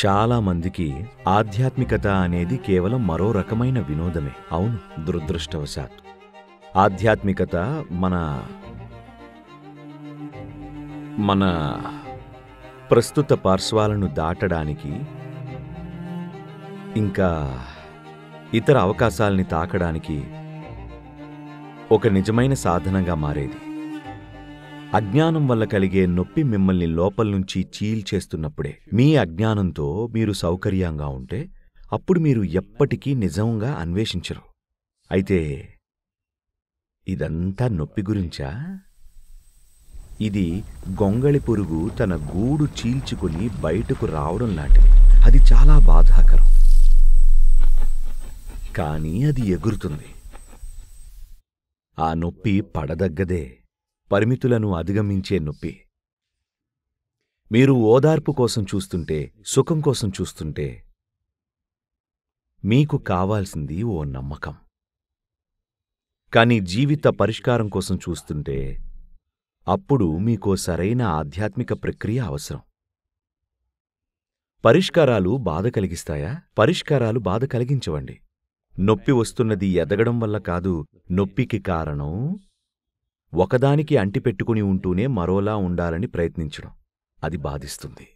చాలా మందికి ఆధ్యాత్మికత అనేది కేవలం మరో రకమైన వినోదమే. అవును, దురదృష్టవశాత్తు ఆధ్యాత్మికత మన మన ప్రస్తుత పార్శ్వాలను దాటడానికి, ఇంకా ఇతర అవకాశాల్ని తాకడానికి ఒక నిజమైన సాధనంగా మారేది. అజ్ఞానం వల్ల కలిగే నొప్పి మిమ్మల్ని లోపల్నుంచి చీల్చేస్తున్నప్పుడే, మీ అజ్ఞానంతో మీరు సౌకర్యంగా ఉంటే అప్పుడు మీరు ఎప్పటికీ నిజంగా అన్వేషించరు. అయితే ఇదంతా నొప్పి గురించా? ఇది గొంగళి పురుగు తన గూడు చీల్చుకుని బయటకు రావడం లాంటిది. అది చాలా బాధాకరం, కానీ అది ఎగురుతుంది. ఆ నొప్పి పడదగ్గదే, పరిమితులను అధిగమించే నొప్పి. మీరు ఓదార్పు కోసం చూస్తుంటే, సుఖం కోసం చూస్తుంటే, మీకు కావాల్సింది ఓ నమ్మకం. కాని జీవిత పరిష్కారం కోసం చూస్తుంటే అప్పుడు మీకో సరైన ఆధ్యాత్మిక ప్రక్రియ అవసరం. పరిష్కారాలు బాధ కలిగిస్తాయా? పరిష్కారాలు బాధ కలిగించవండి. నొప్పి వస్తున్నది ఎదగడం వల్ల కాదు. నొప్పికి కారణం ఒకదానికి అంటిపెట్టుకుని ఉంటూనే మరోలా ఉండాలని ప్రయత్నించడం. అది బాధిస్తుంది.